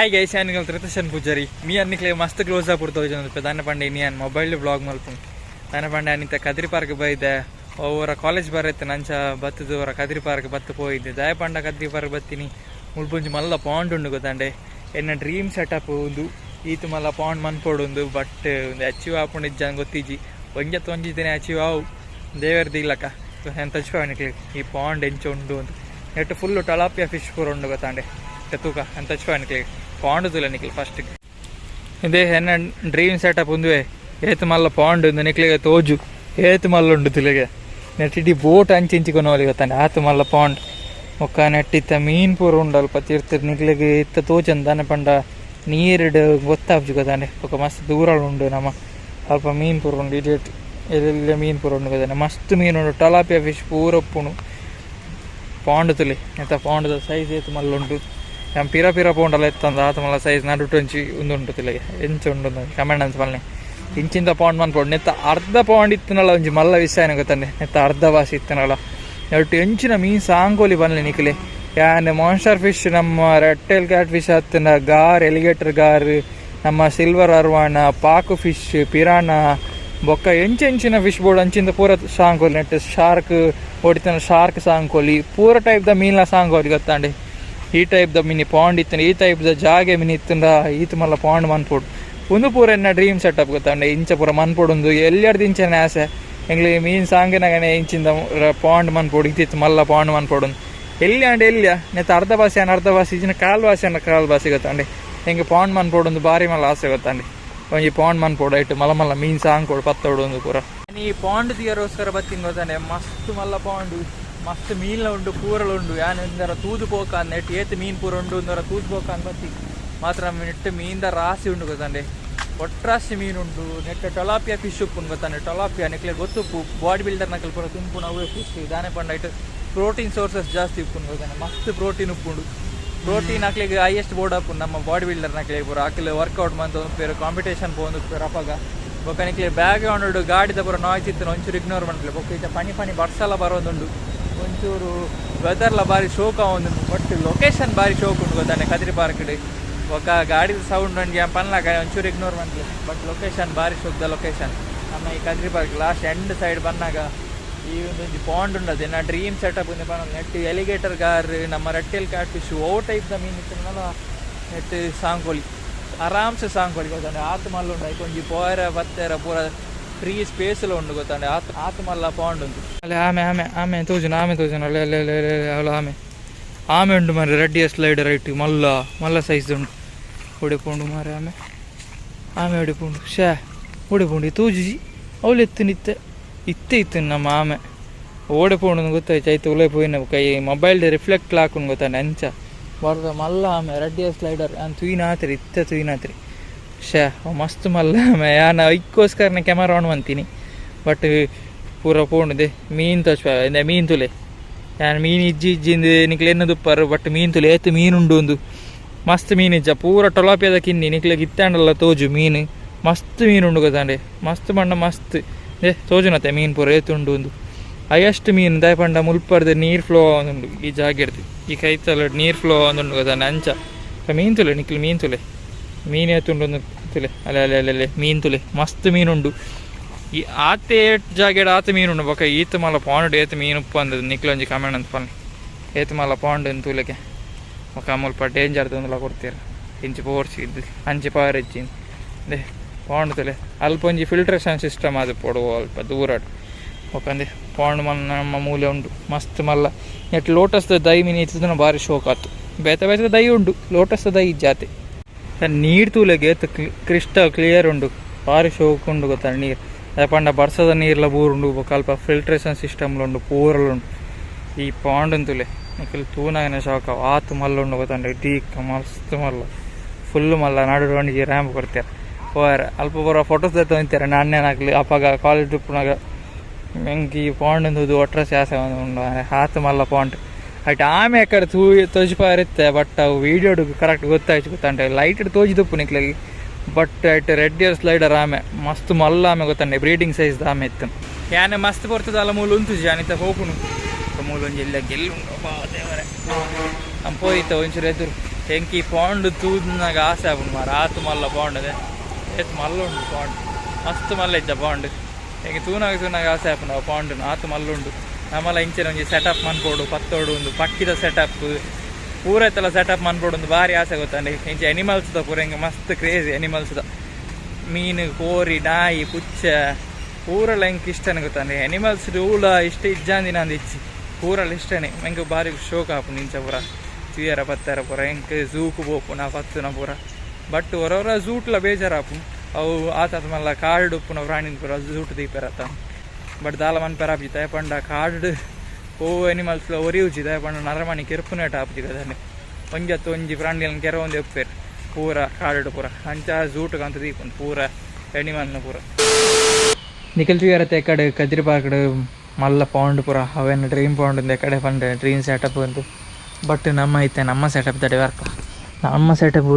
Hi guys, ನಾನು ತ್ರಿತಶನ್ Poojary. Me ಅನ್ನಿಕ್ಲೆ ಮಸ್ತ್ close ಆಗಿ ಬಿಡ್ತೋಯ್ತು ದಾನ ಪಂಡೆ ನೀನು ಮೊಬೈಲ್ ಬ್ಲಾಗ್ ಮಲ್ಪು ದಾನ ಪಂಡೆ ಅನಿತ ಕದ್ರಿ ಪಾರ್ಕ್ ಬೈದೆ ಅವರ ಕಾಲೇಜ್ ಬರತ್ತೆ ನಂಚ ಬತ್ತದು ಅವರ ಕದ್ರಿ ಪಾರ್ಕ್ ಬತ್ತು ಹೋಯ್ದೆ ದಯ ಪಂಡ ಕದ್ರಿ ಪಾರ್ಕ್ ಬತ್ತೀನಿ ಮುಳ್ಪುಂಜಿ ಮಲ್ಲ ಪಾಂಡ್ ಉಂಡು ಗೊತ್ತಂಡೆ ಎನ್ನ ಡ್ರೀಮ್ ಸೆಟಪ್ ಒಂದು ಈತು ಮಲ್ಲ ಪಾಂಡ್ ಮನ್ಪೋಡು ಬಟ್ ಒಂದು ಅಚೀವ್ ಆಪುಂಡು ಇಜ್ಜ ಗೊತ್ತಿಜ್ಜಿ ಒಂಜತ್ತೊಂಜಿದ್ದೇನೆ ಅಚೀವ್ ಆವು ದೇವರದ್ದು ಇಲ್ಲಕ್ಕ ಎಂತ ಅನಿಕ್ಲಿ ಈ ಪಾಂಡ್ ಎಂಚ ಉಂಡು ಅಂತ ನೆಟ್ಟು ಫುಲ್ಲು ಟಲಾಪಿಯಾ ಫಿಶ್ ಪೂರ ಉಂಡು ಗೊತ್ತಾಂಡೆ ತೂಕ ಅಂತ ಅನಿಕ್ಲಿ ಪಾಂಡ್ ತುಲ ನಿಕ್ಲಿ ಫಸ್ಟ್ ಇದೇ ಎನ್ನ ಡ್ರೀಮ್ ಸೆಟಪ್ ಒಂದುವೆ ಏತು ಮಲ್ಲ ಪಾಂಡ್ ಒಂದು ನಿಕ್ಲಿಗೆ ತೋಜು ಏತು ಮಲ್ಲ ಉಂಡು ತುಲಿಗೆ ನೆಟ್ಟಿಡಿ ಬೋಟ್ ಅಂಚಿಂಚಿಕೊನೋಲಿ ಗೊತ್ತಾಂಡೆ ಆತು ಮಲ್ಲ ಪಾಂಡ್ ಒಕ್ಕ ನೆಟ್ಟಿತ್ತ ಮೀನು ಪೂರ ಉಂಡು ಅಲ್ಪ ತೀರ್ತಿರ್ ನಿಕ್ಲಿಗೆ ಇತ್ತ ತೋಜನ್ ದನ ಪಂಡ ನೀರಿಡು ಗೊತ್ತಾಬ್ಜು ಗೊತ್ತಾಂಡೆ ಒಕ್ಕ ಮಸ್ತ್ ದೂರ ಉಂಡು ನಮ್ಮ ಅಲ್ಪ ಮೀನು ಪೂರ ಉಂಡು ಇಡೇಟ್ ಎಲ್ಲ ಮೀನು ಪೂರ ಉಂಡು ಗೊತ್ತಾಂಡೆ ಮಸ್ತ್ ಮೀನು ಉಂಡು ಟಲಾಪಿಯಾ ಫಿಶ್ ಪೂರ ಉಪ್ಪುಣು ಪಾಂಡ್ ತುಲಿ ಎಂತ ಪಾಂಡ್ ಸೈಜ್ ಏತು ಮಲ್ಲ ಉಂಡು ನಮ್ಮ ಪಿರ ಪೌಂಡಲ್ಲ ಎತ್ತಂದ ಆತ ಮಲ್ಲ ಸೈಜ್ ನಡುಟೊಂಚಿ ಉಂದುಂಟು ತಿಲ್ಲಿಗೆ ಎಂಚ ಉಂಡು ಕಮೆಂಟ್ ಅನ್ಸ್ ಮಲ್ಲೆ ಇಂಚಿಂದ ಪಾಂಡ್ ಮನ್ಪೋಡು ನೆತ್ತ ಅರ್ಧ ಪಾಂಡ್ ಇತ್ತನಲ್ಲ ಒಂಜಿ ಮಲ್ಲ ವಿಷಯನ ಗೊತ್ತಂಡೆ ನೆತ್ತ ಅರ್ಧ ವಾಸಿ ಇತ್ತನಲ್ಲ ಎರಡು ಎಂಚಿನ ಮೀನು ಸಾಂಗೋಲಿ ಬನ್ಲೆ ನಿಕ್ಲೆ ಯಾನ್ ಮಾನ್ಸ್ಟರ್ ಫಿಶ್ ನಮ್ಮ ರೆಡ್ ಟೈಲ್ ಕ್ಯಾಟ್ ಫಿಶ್ ಹತ್ತಿನ ಗಾರ್ ಎಲಿಗೇಟರ್ ಗಾರ್ ನಮ್ಮ ಸಿಲ್ವರ್ ಅರ್ವಾಣ ಪಾಕು ಫಿಶ್ ಪಿರಾಣ ಬೊಕ್ಕ ಎಂಚಿನ ಫಿಶ್ ಬೋರ್ಡ್ ಅಂಚಿಂದ ಪೂರ ಸಾಂಗೋಲಿ ನೆಟ್ಟು ಶಾರ್ಕ್ ಹೊಡಿತನ ಶಾರ್ಕ್ ಸಾಂಗೋಲಿ ಪೂರ ಟೈಪ್ ದ ಮೀನ ಸಾಂಗೋಲಿ ಗೊತ್ತಾಂಡೆ ಈ ಟೈಪ್ ದ ಮಿನಿ ಪಾಂಡ್ ಇತ್ತನ ಈ ಟೈಪ್ ದ ಜಾಗೆ ಮಿನಿ ಇತ್ತಂದ ಈತ ಮಲ್ಲ ಪಾಂಡ್ ಮನ್ಪೋಡು ಒಂದು ಪೂರ ಎನ್ನ ಡ್ರೀಮ್ ಸೆಟಪ್ ಗೊತ್ತಾಂಡೆ ಇಂಚ ಪೂರ ಮನ್ಪೋಡು ಎಲ್ಲರದ್ದು ಇಂಚನೆ ಆಸೆ ಎಂಗ್ಲಿ ಮೀನು ಸಾಂಗಿನಾಗನೆ ಇಂಚಿಂದ ಪಾಂಡ್ ಮನ್ಪೋಡು ಇತ್ತಿತ್ತು ಮಲ್ಲ ಪಾಂಡ್ ಮನ್ಪೋಡು ಎಲ್ಲಿ ಅಂಡೆ ಎಲ್ಲಿಯ ನೆತ್ತ ಅರ್ಧ ಭಾಷೆ ಇಜಿನ ಕಾಲು ಭಾಷೆ ಗೊತ್ತಾಂಡೆ ಹೆಂಗೆ ಪಾಂಡ್ ಮನ್ಪೋಡು ಭಾರಿ ಮಲ್ಲ ಆಸೆ ಗೊತ್ತಾಂಡೆ ಒಂಜಿ ಪಾಂಡ್ ಮನ್ಪೋಡು ಐಟು ಮಲ್ಲ ಮೀನು ಸಾಂಗ್ಕೊಡು ಪತ್ತೋಡು ಒಂದು ಪೂರ ಈ ಪಾಂಡ್ ತೀಯರೋಸ್ಕರ ಬತ್ತೀನಿ ಗೊತ್ತಾಂಡೆ ಮಸ್ತ್ ಮಲ್ಲ ಪಾಂಡು ಮಸ್ತ್ ಮೀನ್ಲ ಉಂಡು ಪೂರಲು ಉಂಡು ಯಾನ ತೂದು ಪೋಕ ನೆಟ್ಟು ಏತು ಮೀನು ಪೂರ ಉಂಡು ಒಂದರ ತೂದು ಪೋಕ ಅನ್ಬತ್ತಿ ಮಾತ್ರ ನೆಟ್ಟು ಮೀನ್ದ ರಾಸಿ ಉಂಡು ಗೊತ್ತಾಂಡೆ ಒಟ್ರಾಸಿ ಮೀನುಂಡು ನೆಟ್ಟು ಟೊಲಾಪಿಯಾ ಫಿಶ್ ಉಪ್ಪುಂಡು ಗೊತ್ತಾಂಡೆ ಟೊಲಾಪಿಯಾ ನೆಕ್ಲೆ ಗೊತ್ತುಪ್ಪು ಬಾಡಿ ಬಿಲ್ಡರ್ ನಕಲ್ ಪೂರ ತುಂಬು ನಾವು ಫಿಶ್ ದಾನೆ ಪಂಡ ಇಟ್ಟು ಪ್ರೋಟೀನ್ ಸೋರ್ಸಸ್ ಜಾಸ್ತಿ ಉಪ್ಪುಂಡು ಗೊತ್ತಾಂಡೆ ಮಸ್ತ್ ಪ್ರೋಟೀನ್ ಉಪ್ಪುಂಡು ಪ್ರೋಟೀನ್ ಹಾಕ್ಲಿಕ್ಕೆ ಹೈಯೆಸ್ಟ್ ಬೋರ್ಡ್ ಹಾಪುಂಡು ನಮ್ಮ ಬಾಡಿ ಬಿಲ್ಡರ್ ನಕ್ಲೆ ಪೂರ ಹಾಕಲಿ ವರ್ಕೌಟ್ ಮಂತ ಪೇರು ಕಾಂಪಿಟೇಷನ್ ಪೋಂದು ಪೇರು ಅಪಗ ಬೊಕ್ಕ ನಿಕ್ಲೆ ಬ್ಯಾಗ್ ಗ್ರೌಂಡ್ ಗಾಡಿದ ಪೂರ ನಾಯ್ಸ್ ಇತ್ತು ಒಂಚೂರು ಇಗ್ನೋರ್ ಮಾಡ್ಲಿ ಬೊಕ್ಕ ಈಚ ಪನಿ ಬರ್ಸಲ್ಲ ಬರೋದುಂಡು ಒಂಚೂರು ವೆದರ್ಲ ಭಾರಿ ಶೋಕ ಒಂದು ಬಟ್ ಲೊಕೇಶನ್ ಭಾರಿ ಶೋಕ್ ಉಂಟು ಗೊತ್ತಾನೆ ಕದ್ರಿ ಪಾರ್ಕ್ ఒక ಗಾಡಿ ಸೌಂಡ್ ನನಗೆ ಪನ್ಲಾಗ ಒಂಚೂರು ಇಗ್ನೋರ್ ಮಾಡ್ಲಿ ಬಟ್ ಲೊಕೇಶನ್ ಭಾರಿ ಶುದ್ಧ ಲೊಕೇಶನ್ ನಮ್ಮ ಈ Kadri park last end side ಬಂದಾಗ ಈ ಒಂದು ಪಾಂಡ್ ಉಂಡದು ನಾ ಡ್ರೀಮ್ ಸೆಟಪ್ ಒಂದು ಪನ್ನ ನೆಟ್ಟು ಎಲಿಗೇಟರ್ ಗಾರ್ ನಮ್ಮ ರೆಡ್ ಟೈಲ್ ಕ್ಯಾಟ್ ಫಿಶ್ ಓ ಟೈಪ್ ದ ಮೀನು ಇತ್ತನಲ್ಲ ನೆಟ್ಟು ಸಾಂಗೋಲಿ ಆರಾಮ್ಸೆ ಸಾಂಗೋಲಿ ಗೊತ್ತಾನೆ ಆತು ಮಲ್ಲ ಉಂಡು ಐಕೆ ಒಂಜಿ ಪೋರ ಬತ್ತೆರ ಪೂರ ಫ್ರೀ ಸ್ಪೇಸ್లో ఉండు ಗೊತ್ತಾಂಡೆ ಆತು ಮಲ್ಲ ಪಾಂಡ್ ಉಂಟು ಅಲ್ಲೇ ಆಮೆ ತೋಜುನ ಅಲ್ಲ ಆಮೆ ಉಂಡು ಮಾರೆ ರೆಡ್ಡಿಯ ಸ್ಲೈಡರ್ ಐಟ್ ಮಲ್ಲ ಸೈಜ್ ಉಂಡು ಹೊಡೆಪುಂಡು ಮಾರೆ ಆಮೆ ಹೊಡೆಪುಂಡು ಹೊಡೆಪುಂಡು ತೋಜುಜಿ ಅವಳು ಇತ್ತೆ ನಮ್ಮ ಆಮೆ ಓಡೆಪುಂಡು ಗೊತ್ತಾಯ್ತು ಆಯ್ತು ಉಲೇ ಪೋಯಿನ ಕೈ ಮೊಬೈಲ್ದು ರಿಫ್ಲೆಕ್ಟ್ ಹಾಕೊಂಡು ಗೊತ್ತಾಂಡೆ ಅಂಚ ಬರ್ದ ಮಲ್ಲ ಆಮೆ ರೆಡ್ಡಿಯ ಸ್ಲೈಡರ್ ಅಂತ ತುಯಿನಾತ್ರಿ ತುಯಿನಾತ್ರಿ ಮಸ್ತ್ ಮಲ್ಲ ಆಮೆ ಯಾನ ಐಕ್ಕೋಸ್ಕರನೇ ಕ್ಯಾಮರಾ ಆನ್ ಅಂತೀನಿ ಬಟ್ ಪೂರ ಪೋಣಿದೆ ಮೀನು ತೋಚ್ಪ ಮೀನು ತುಲೆ ಯಾನ್ ಮೀನು ಇಜ್ಜಿಂದು ನಿಕ್ಲೆ ಎನ್ನದು ಉಪ್ಪರು ಬಟ್ ಮೀನು ತುಲೆ ಏತು ಮೀನುಂಡು ಒಂದು ಮಸ್ತ್ ಮೀನು ಇಜ್ಜ ಪೂರ ಟೊಲಾಪಿಯದ ಕಿನ್ನಿ ನಿಕ್ಲೆಗೆ ಇತ್ತಾಂಡಲ್ಲ ತೋಜು ಮೀನು ಮಸ್ತ್ ಮೀನುಂಡು ಗೊತ್ತಾಂಡೆ ಮಸ್ತ್ ಬಣ್ಣ ಮಸ್ತ್ ತೋಜುನತ್ತೆ ಮೀನು ಪೂರ ಏತುಂಡು ಒಂದು ಹೈಯೆಸ್ಟ್ ಮೀನು ದಯ ಪಂಡ ಮುಲ್ಪರ್ದು ನೀರು ಫ್ಲೋ ಆಗುಂಡು ಈ ಜಾಗಿರ್ದು ಈ ಕೈತಲ್ಲ ನೀರು ಫ್ಲೋ ಆಗುಂಡು ಗೊತ್ತಾಂಡೆ ಅಂಚ ಮೀನು ತುಲೆ ನಿಕ್ಲೆ ಮೀನು ತುಲೆ ಮೀನು ಏತುಂಡು ಒಂದು ತುಲೆ ಅಲ್ಲೇ ಮೀನು ತುಲೆ ಮಸ್ತ್ ಮೀನುಂಡು ಈ ಆತೆ ಜಾಗೇಡ ಆತ ಮೀನುಂಡು ಬೊಕ್ಕ ಈತ ಮಲ್ಲ ಪಾಂಡ್ ಏತು ಮೀನು ಉಪ್ಪು ಅಂದದು ನಿಕ್ಲೆ ಒಂಜಿ ಕಮೆಂಟ್ ಅಂತ ಪನ್ನಿ ಏತು ಮಲ್ಲ ಪಾಂಡ್ ಅಂತ ತುಲೆಗೆ ఒక ముಲ್ಪ డేంజర్ తొందరలో కొడతారు ఇంచి పోర్చిద్ది అంచి పారెచ్చింది పాండ్ తొಲೆ ಅಲ್ಪ ಒಂಜಿ ಫಿಲ್ಟ್ರೇಷನ್ ಸಿಸ್ಟಮ್ ಅದು ಪೊಡು ಅಲ್ಪ ದೂರಾಡು ಒಕ್ಕಂದೆ ಪಾಂಡ್ ನಮ್ಮ ಮೂಲೆ ಉಂಡು ಮಸ್ತ್ ಮಲ್ಲ ನೆಟ್ಟು ಲೋಟಸ್ದ ದೈ ಮೀನು ಇತ್ತಿನ ಭಾರಿ ಶೋಕ್ ಆಯ್ತು ಬೇತ ದೈ ಉಂಡು ಲೋಟಸ್ದ ದೈ ಜಾತೆ ನೀರು ತೂಲೆಗೆ ಕ್ರಿಸ್ಟಲ್ ಕ್ಲಿಯರ್ ಉಂಡು ಭಾರಿ ಶೋಕ್ ಉಂಡು ಗೊತ್ತಾ ನೀರು ಅದೇ ಪಂಡ ಬರ್ಸದ ನೀರ್ಲ ಬೂರುಂಡು ಅಲ್ಪ ಫಿಲ್ಟ್ರೇಷನ್ ಸಿಸ್ಟಮ್ಲು ಉಂಡು ಪೂರಲ್ಲುಂಡು ಈ ಪಾಂಡ್ ಅಂತೂಲೆ ನಿಖಲ್ ತೂನಾಗನೆ ಶಾಕ ಆತು ಮಲ್ಲ ಉಂಡು ಗೊತ್ತಾಂಡೆ ಡೀಕ್ ಮಸ್ತ್ ಮಲ್ಲ ಫುಲ್ಲು ಮಲ್ಲ ನಡು ಒಂದಿಗೆ ರ್ಯಾಂಪ್ ಕೊಡ್ತಾರೆ ಹೋಯಾರ ಅಲ್ಪ ಬರೋ ಫೋಟೋಸ್ ತೊಗೊಂತಾರೆ ನಾನೇನಾಗಲಿ ಅಪ್ಪಾಗ ಕಾಲೇಜ್ ಟ್ರಿಪ್ನಾಗ ಮೆಂಗಿ ಪಾಂಡ್ ಅಂದು ಒಟ್ರಸಿ ಆಸೆ ಉಂಡು ಆತು ಮಲ್ಲ ಪಾಂಡ್ ಅಟ್ ಆಮೆ ಕಡೆ ತೋಜಿಪಾರಿತ್ತೆ ಬಟ್ ಅವು ವೀಡಿಯೋಡು ಕರೆಕ್ಟ್ ಗೊತ್ತಾಯ್ತು ಗೊತ್ತಾಂಡೆ ಲೈಟ್ ತೋಜಿದಪ್ಪು ನಿಕ್ಲಾಗಿ but at red ear slider ಆಮೆ ಮಸ್ತ್ ಮಲ್ಲ ಆಮೆ ಗೊತ್ತಾಂಡೆ ಬ್ರೀಡಿಂಗ್ ಸೈಜ್ ಆಮೆ ಇತ್ತು ಯಾನೆ ಮಸ್ತ್ ಬರ್ತದಲ್ಲ ಮೂಲು ಉಂಟು ಜಾನಿತ ಹೋಗುನು ಮೂಲು ಒಂಜಿ ಎಲ್ಲ ಗೆಲ್ಲುಂಡು ದೇವರೇ ನಮ್ಮ ಪೋಯ್ತ ಒಂಚೂರು ಎದುರು ಎಂಕಿ ಪಾಂಡ್ ತೂದಿನಾಗ ಆಸೆ ಆಪುಂಡು ಮಾರ ಆತು ಮಲ್ಲ ಪಾಂಡ್ ಅದೇ ಏತ್ ಮಲ್ಲ ಉಂಡು ಪಾಂಡ್ ಮಸ್ತ್ ಮಲ್ಲ ಇಜ್ಜ ಪಾಂಡ್ ಎಂಗೆ ತೂನಾಗ ಆಸೆ ಆಪುಂಡು ಆ ಪಾಂಡ್ ಆತು ಮಲ್ಲ ಉಂಡು ನಮ್ಮಲ್ಲ ಇಂಚಿನ ಒಂಜಿ ಸೆಟಪ್ ಮನ್ಪೋಡು ಪತ್ತೋಡು ಒಂದು ಪಕ್ಕಿದ ಸೆಟಪ್ ಪೂರ ಇತ್ತಲ್ಲ ಸೆಟಪ್ ಮನ್ಪೋಡು ಒಂದು ಭಾರಿ ಆಸೆ ಗೊತ್ತಂడి ಇಂಚೆ ಅನಿಮಲ್ಸ್ದ ಪೂರ ಹಿಂಗೆ ಮಸ್ತ್ ಕ್ರೇಜಿ ಅನಿಮಲ್ಸ್ದ ಮೀನು ಕೋರಿ ನಾಯಿ ಪುಚ್ಚ ಪೂರಲ್ಲ ಹೆಂಗೆ ಇಷ್ಟನೇ ಗೊತ್ತಂడి ಅನಿಮಲ್ಸ್ ಊಳ ಇಷ್ಟ ಇಜ್ಜಾಂದಿ ನಂದು ಇಚ್ಚಿ ಪೂರಲ್ಲ ಇಷ್ಟನೇ ಹೆಂಗೆ ಭಾರಿ ಶೋಕ ಆಪುಂಡು ಇಂಚ ಪೂರ ಚೀಯರ ಪತ್ತಾರ ಪೂರ ಹೆಂಗೆ ಝೂಕು ಪೋಪುನ ಪತ್ತುನ ಪೂರ ಬಟ್ ಹೊರವರ ಝೂಟ್ಲ ಬೇಜಾರಾಪು ಅವು ಆತಾತ ಮಲ್ಲ ಕಾರ್ಡ್ ಉಪ್ಪುನ ಪ್ರಾಣಿನ ಪೂರ ಝೂಟ್ ದೀಪರತ್ತ ಬಟ್ ದಾಲ ಮನ್ಪೆರಾಪಿ ತಯಪಂಡ ಕಾರ್ಡ್ ಓ ಅನಿಮಲ್ಸ್ ಒರಿಯುಜಿ ತಯಪಂಡ ನರಮಣಿ ಕೆರ್ಪುನೇಟ ಆಪುಜಿ ಕದಾನೆ ಒಂಜತ್ತು ಒಂಜಿ ಪ್ರಾಣಿಗಳನ್ನು ಕೆರವೊಂದು ಎಪ್ಪೇರು ಪೂರ ಕಾರ್ಡ್ ಪೂರ ಅಂಚ ಝೂಟ್ಗೆ ಅಂತ ದೀಪುಂಡು ಪೂರ ಅನಿಮಲ್ನ ಪೂರ ನಿಖಿಲ್ ಚೂಯರತ್ತೆ ಎಕ್ಕಡೆ ಕದ್ರಿ ಪಾರ್ಕಡ್ ಮಲ್ಲ ಪಾಂಡ್ ಪೂರ ಅವೇನು ಡ್ರೀಮ್ ಪಾಂಡ್ ಎಕ್ಕಡೆ ಪಂಡ ಡ್ರೀಮ್ ಸೆಟಪ್ ಅಂತು ಬಟ್ ನಮ್ಮ ಐತೆ ನಮ್ಮ ಸೆಟಪ್ ತಡೆ ವರ್ಕ ನಮ್ಮ ಸೆಟಪ್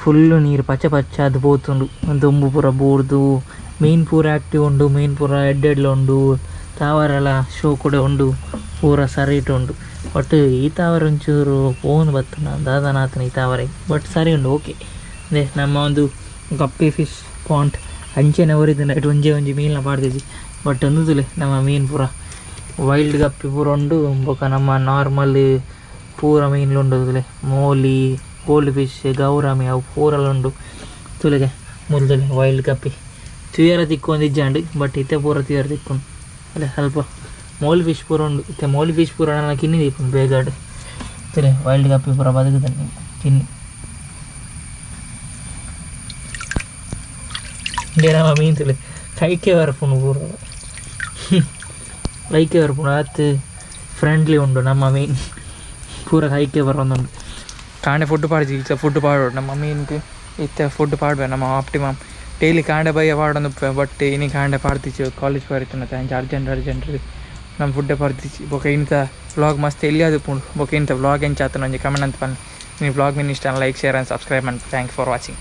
ಫುಲ್ಲು ನೀರು ಪಚ್ಚ ಪಚ್ಚ ಅದು ಪೋತುಂಡು ದುಂಬು ಪೂರ ಬೂರ್ದು ಮೀನು ಪೂರ ಆ್ಯಕ್ಟಿವ್ ಉಂಡು ಮೀನು ಪೂರ ಎಡ್ಡೆಡ್ಲ ಉಂಡು ತಾವರೆಲ್ಲ ಶೋ ಕೂಡ ಉಂಡು ಪೂರ ಸರಿಟ್ ಉಂಡು ಬಟ್ ಈ ತಾವರ ಒಂಚೂರು ಫೋನ್ ಬತ್ತು ನಾನು ದಾದನಾಥನ ಈ ತಾವರೆ ಬಟ್ ಸರಿ ಉಂಡು ಓಕೆ ಅದೇ ನಮ್ಮ ಒಂದು ಗಪ್ಪಿ ಫಿಶ್ ಪಾಂಟ್ ಅಂಚೆನೆ ಹೊರಿದ ನೈಟ್ ಒಂಜಿ ಮೀನಿನ ಪಾಡ್ದಿದ್ದಿ ಬಟ್ ಒಂದುಲೆ ನಮ್ಮ ಮೀನು ಪೂರ ವೈಲ್ಡ್ ಗಪ್ಪಿ ಪೂರ ಉಂಡು ಬೊಕ ನಮ್ಮ ನಾರ್ಮಲ್ ಪೂರ ಮೀನ್ಲು ಉಂಡು ಮೋಲಿ ಗೋಲ್ಡ್ ಫಿಶ್ ಗೌರಾಮಿ ಅವು ಪೂರಲ್ಲ ಉಂಡು ತುಲೆಗೆ ಮುಲ್ದುಲೆ ವೈಲ್ಡ್ ಗಪ್ಪಿ ತುಯರ ತಿಕ್ಕೊಂದು ಇಜ್ಜಾಂಡು ಬಟ್ ಇತ್ತೆ ಪೂರ ತುಯರ ತಿಕ್ಕೊಂಡು ಅಲ್ಲೇ ಸ್ವಲ್ಪ ಮೋಲಿ ಫಿಶ್ ಪೂರ ಉಂಡು ಇತ್ತೆ ಮೋಲಿ ಫಿಶ್ ಪೂರ ನನ್ನ ಕಿನ್ನಿ ದೀಪುಂಡು ಬೇಗಾಡು ತುಲೆ ವೈಲ್ಡ್ ಗಪ್ಪಿ ಪೂರ ಬದುಕುತ್ತಾನೆ ಕಿನ್ನಿ ಇಂಡಿಯ ನಮ್ಮ ಮೀನು ತುಲೆ ಕೈಕೆ ಬರ್ಪುಂಡು ಪೂರ ಕೈಕೆ ಬರ್ಪುಂಡು ಆತು ಫ್ರೆಂಡ್ಲಿ ಉಂಡು ನಮ್ಮ ಮೀನು ಪೂರ ಕೈಕೆ ಬರೋಂದುಂಡು ಕಾಂಡೆ ಫುಡ್ ಪಾಡ್ಜಿ ಇತ್ತ ಫುಡ್ ಪಾಡೋಡು ನಮ್ಮ ಮೀನ್ಗೆ ಇತ್ತ ಫುಡ್ ಪಾಡ್ಬೇ ನಮ್ಮ ಆಪ್ಟಿಮಮ್ ಡೈಲಿ ಕಾಂಡೆ ಬಯ್ಯ ಪಾಡೊಂದು ಬಟ್ ಇನಿ ಕಾಂಡೆ ಪಾಡ್ತಿಚ್ಚು ಕಾಲೇಜ್ ಪಾರಿತನತ್ತೆ ಅಂಚ ಅರ್ಜೆಂಟ್ ನಮ್ಮ ಫುಡ್ಡೆ ಪಾಡ್ತಿಚ್ಚಿ ಬೊಕ ಇಂಥ ವ್ಲಾಗ್ ಮಸ್ತ್ ಎಲ್ಲಿಯಾದು ಪುಂಡು ಬೊಕ ಇಂಥ ವ್ಲಾಗ್ ಎಂಚಾತನ ಒಂಜಿ ಕಮೆಂಟ್ ಅಂತ ಬನ್ನಿ ನೀವು ವ್ಲಾಗ್ ಮೀನು ಇಷ್ಟ ಲೈಕ್ ಶೇರ್ ಆ್ಯಂಡ್ ಸಬ್ಸ್ಕ್ರೈಬ್ ಮಾಡಿ ಥ್ಯಾಂಕ್ ಫಾರ್ ವಾಚಿಂಗ್.